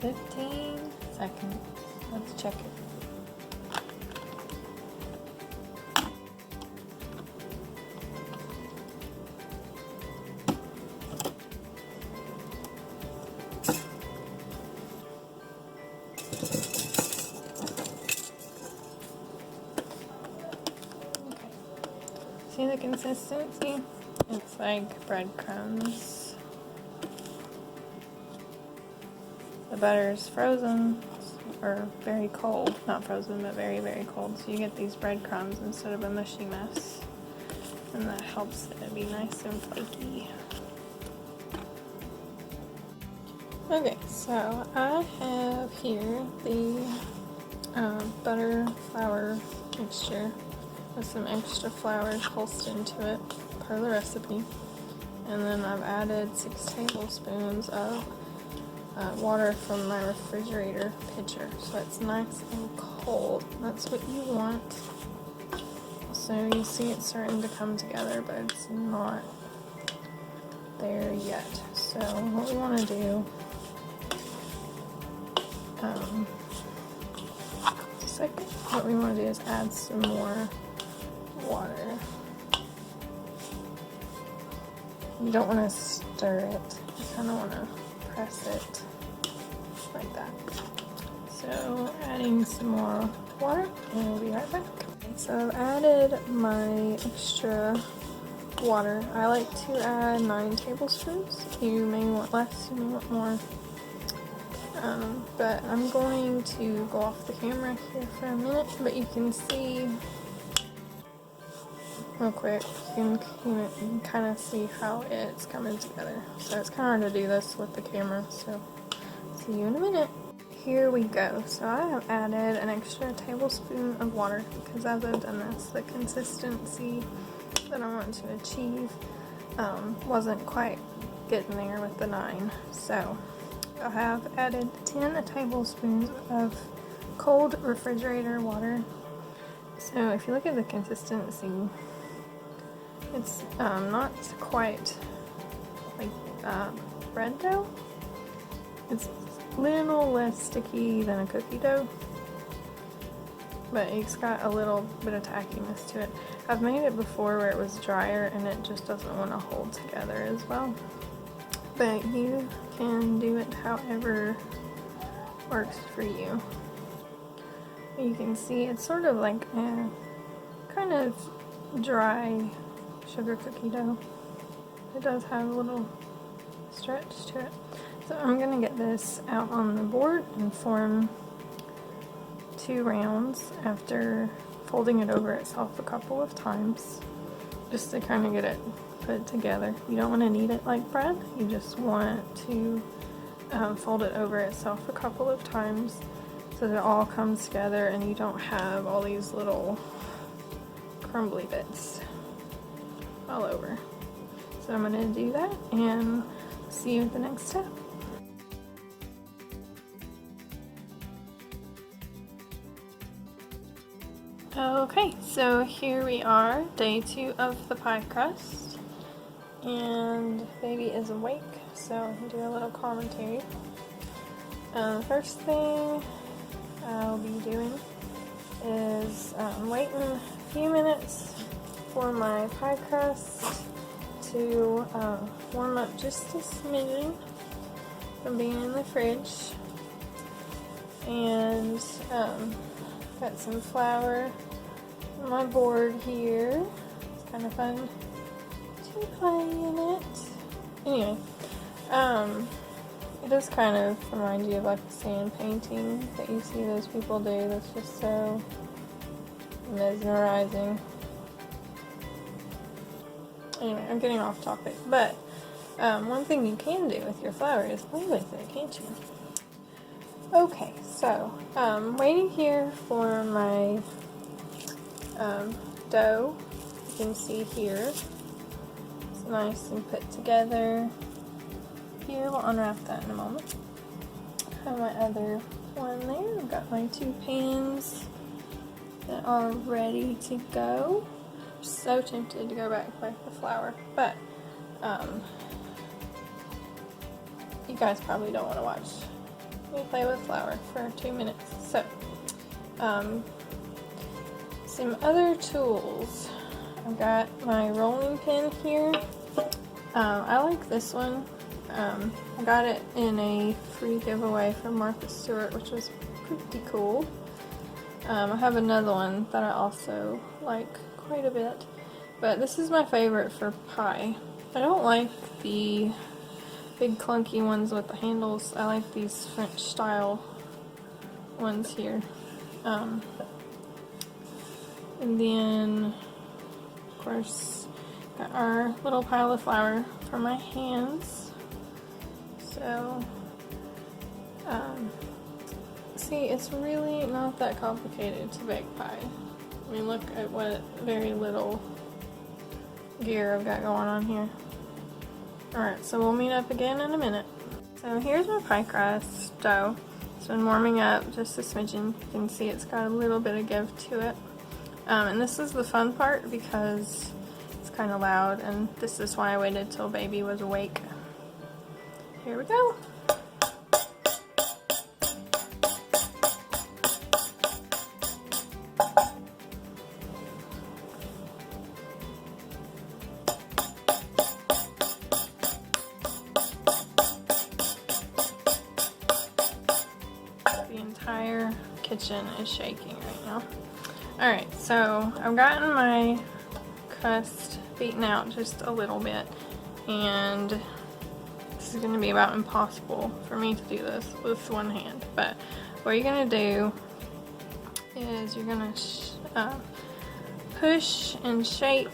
15 seconds. Let's check it. See the consistency? It's like breadcrumbs. The butter is frozen, or very cold. Not frozen, but very, very cold. So you get these breadcrumbs instead of a mushy mess. And that helps it be nice and flaky. Okay, so I have here the butter flour mixture with some extra flour pulsed into it per the recipe, and then I've added 6 tablespoons of water from my refrigerator pitcher, so it's nice and cold. That's what you want. So you see it's starting to come together, but it's not there yet. So what we want to do, what we want to do is add some more water. You don't want to stir it. You kind of want to press it like that. So adding some more water, and we'll be right back. So I've added my extra water. I like to add 9 tablespoons. You may want less, you may want more. But I'm going to go off the camera here for a minute, but you can see real quick, you can kind of see how it's coming together. So it's kind of hard to do this with the camera, so see you in a minute. Here we go. So I have added an extra tablespoon of water because as I've done this, the consistency that I want to achieve wasn't quite getting there with the 9. So I have added 10 tablespoons of cold refrigerator water. So if you look at the consistency, it's not quite like bread dough. It's a little less sticky than a cookie dough, but it's got a little bit of tackiness to it. I've made it before where it was drier and it just doesn't want to hold together as well. But you can do it however works for you. You can see it's sort of like a kind of dry sugar cookie dough. It does have a little stretch to it. So I'm going to get this out on the board and form 2 rounds after folding it over itself a couple of times, just to kind of get it put together. You don't want to knead it like bread, you just want to fold it over itself a couple of times so that it all comes together and you don't have all these little crumbly bits all over. So I'm going to do that and see you at the next step. Okay, so here we are, day 2 of the pie crust, and baby is awake, so I'll do a little commentary. The first thing I'll be doing is waiting a few minutes for my pie crust to warm up just a smidgen from being in the fridge, and got some flour on my board here. It's kind of fun to play in it. Anyway, it does kind of remind you of like a sand painting that you see those people do that's just so mesmerizing. Anyway, I'm getting off topic, but one thing you can do with your flour is play with it, can't you? Okay, so waiting here for my dough. You can see here it's nice and put together. Here, we'll unwrap that in a moment. I have my other one there. I've got my 2 pans that are ready to go. I'm so tempted to go back with the flour, but you guys probably don't want to watch we play with flour for 2 minutes. So, some other tools. I've got my rolling pin here. I like this one. I got it in a free giveaway from Martha Stewart, which was pretty cool. I have another one that I also like quite a bit, but this is my favorite for pie. I don't like the big clunky ones with the handles. I like these French style ones here. And then, of course, got our little pile of flour for my hands. So, see, it's really not that complicated to bake pie. I mean, look at what very little gear I've got going on here. Alright, so we'll meet up again in a minute. So here's my pie crust dough. It's been warming up just a smidgen. You can see it's got a little bit of give to it. And this is the fun part because it's kind of loud, and this is why I waited till baby was awake. Here we go. The entire kitchen is shaking right now. Alright, so I've gotten my crust beaten out just a little bit, and this is going to be about impossible for me to do this with one hand, but what you're going to do is you're going to push and shape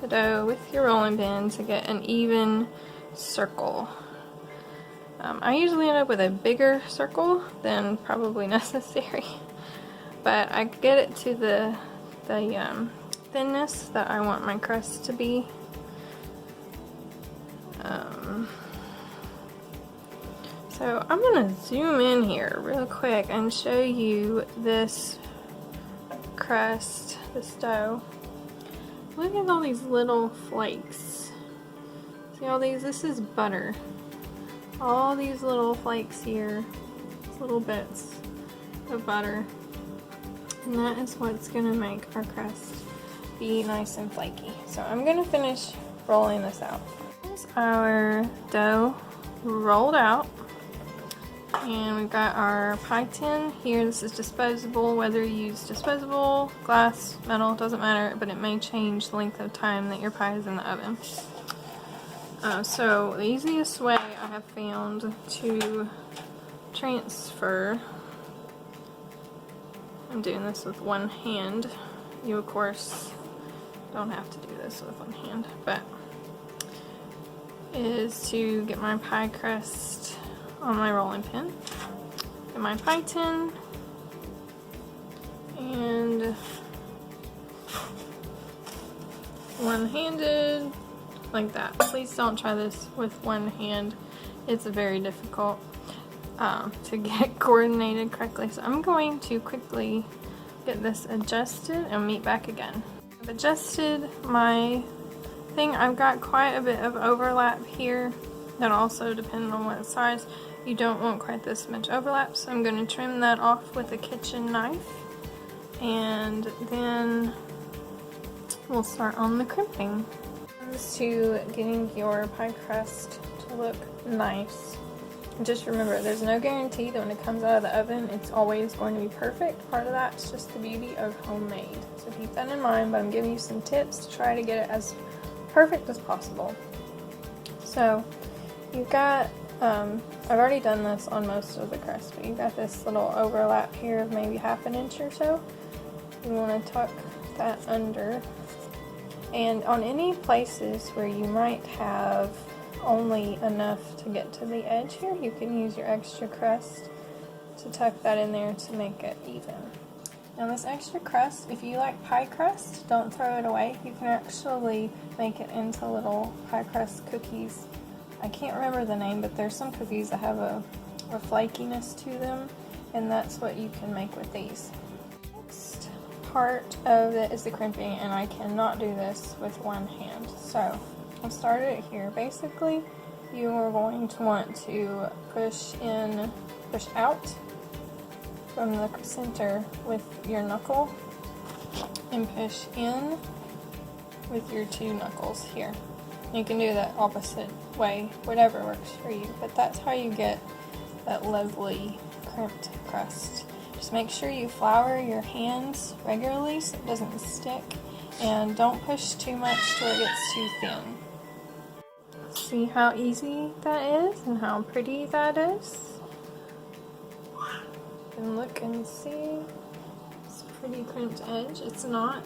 the dough with your rolling pin to get an even circle. I usually end up with a bigger circle than probably necessary, but I get it to the thinness that I want my crust to be. So I'm gonna zoom in here real quick and show you this crust, this dough. Look at all these little flakes. See all these? This is butter. All these little flakes here, these little bits of butter, and that is what's gonna make our crust be nice and flaky. So I'm gonna finish rolling this out. Here's our dough rolled out, and we've got our pie tin here. This is disposable. Whether you use disposable, glass, metal, doesn't matter, but it may change the length of time that your pie is in the oven. So the easiest way I have found to transfer, I'm doing this with one hand. You of course don't have to do this with one hand, but is to get my pie crust on my rolling pin, get my pie tin, and one-handed, like that. Please don't try this with one hand. It's very difficult to get coordinated correctly. So I'm going to quickly get this adjusted and meet back again. I've adjusted my thing. I've got quite a bit of overlap here. That also depends on what size. You don't want quite this much overlap, so I'm going to trim that off with a kitchen knife, and then we'll start on the crimping. To getting your pie crust to look nice, just remember there's no guarantee that when it comes out of the oven it's always going to be perfect. Part of that's just the beauty of homemade, so keep that in mind, but I'm giving you some tips to try to get it as perfect as possible. So you've got I've already done this on most of the crust, but you've got this little overlap here of maybe half an inch or so. You want to tuck that under. And on any places where you might have only enough to get to the edge here, you can use your extra crust to tuck that in there to make it even. Now this extra crust, if you like pie crust, don't throw it away. You can actually make it into little pie crust cookies. I can't remember the name, but there's some cookies that have a flakiness to them, and that's what you can make with these. Part of it is the crimping, and I cannot do this with one hand, so I'll start it here. Basically you are going to want to push out from the center with your knuckle and push in with your two knuckles here. You can do that opposite way, whatever works for you, but that's how you get that lovely crimped crust. Just make sure you flour your hands regularly so it doesn't stick, and don't push too much to where it gets too thin. See how easy that is and how pretty that is? You can look and see this pretty crimped edge. It's not,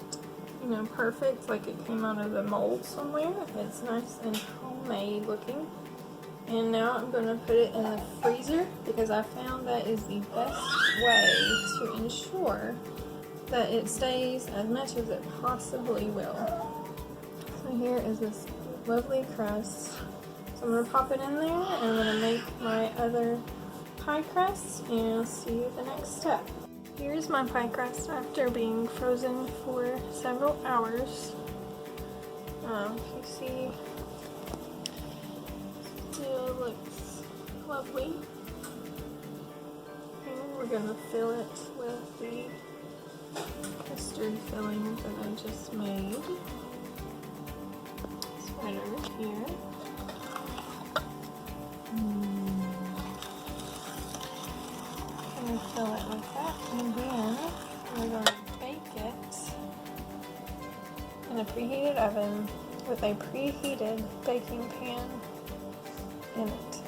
you know, perfect like it came out of the mold somewhere. It's nice and homemade looking. And now I'm going to put it in the freezer because I found that is the best way to ensure that it stays as much as it possibly will. So here is this lovely crust. So I'm going to pop it in there and I'm going to make my other pie crust and see the next step. Here's my pie crust after being frozen for several hours. You see, still looks lovely. And we're going to fill it with the custard filling that I just made. It's right over here. I'm going to fill it like that, and then we're going to bake it in a preheated oven with a preheated baking pan in it.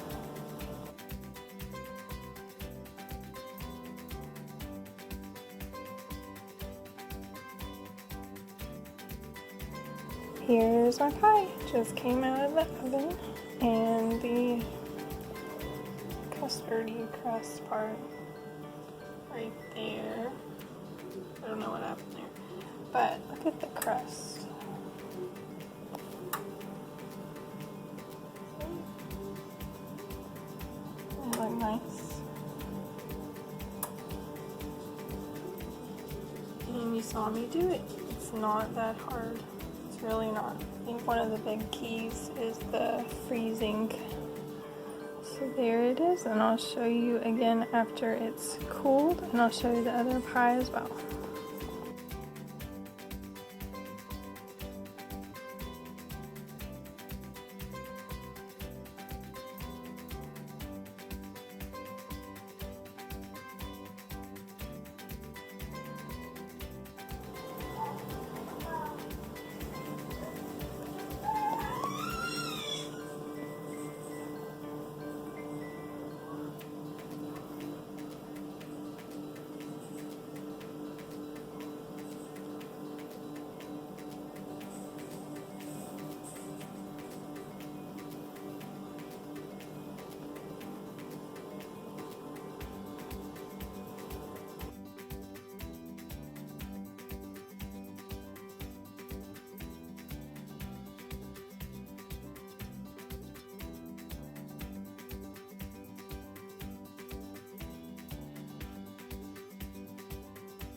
Here's my pie. Just came out of the oven, and the custardy crust part right there. I don't know what happened there, but look at the crust. Doesn't it look nice? And you saw me do it. It's not that hard. It's really not. I think one of the big keys is the freezing. So there it is, and I'll show you again after it's cooled, and I'll show you the other pie as well.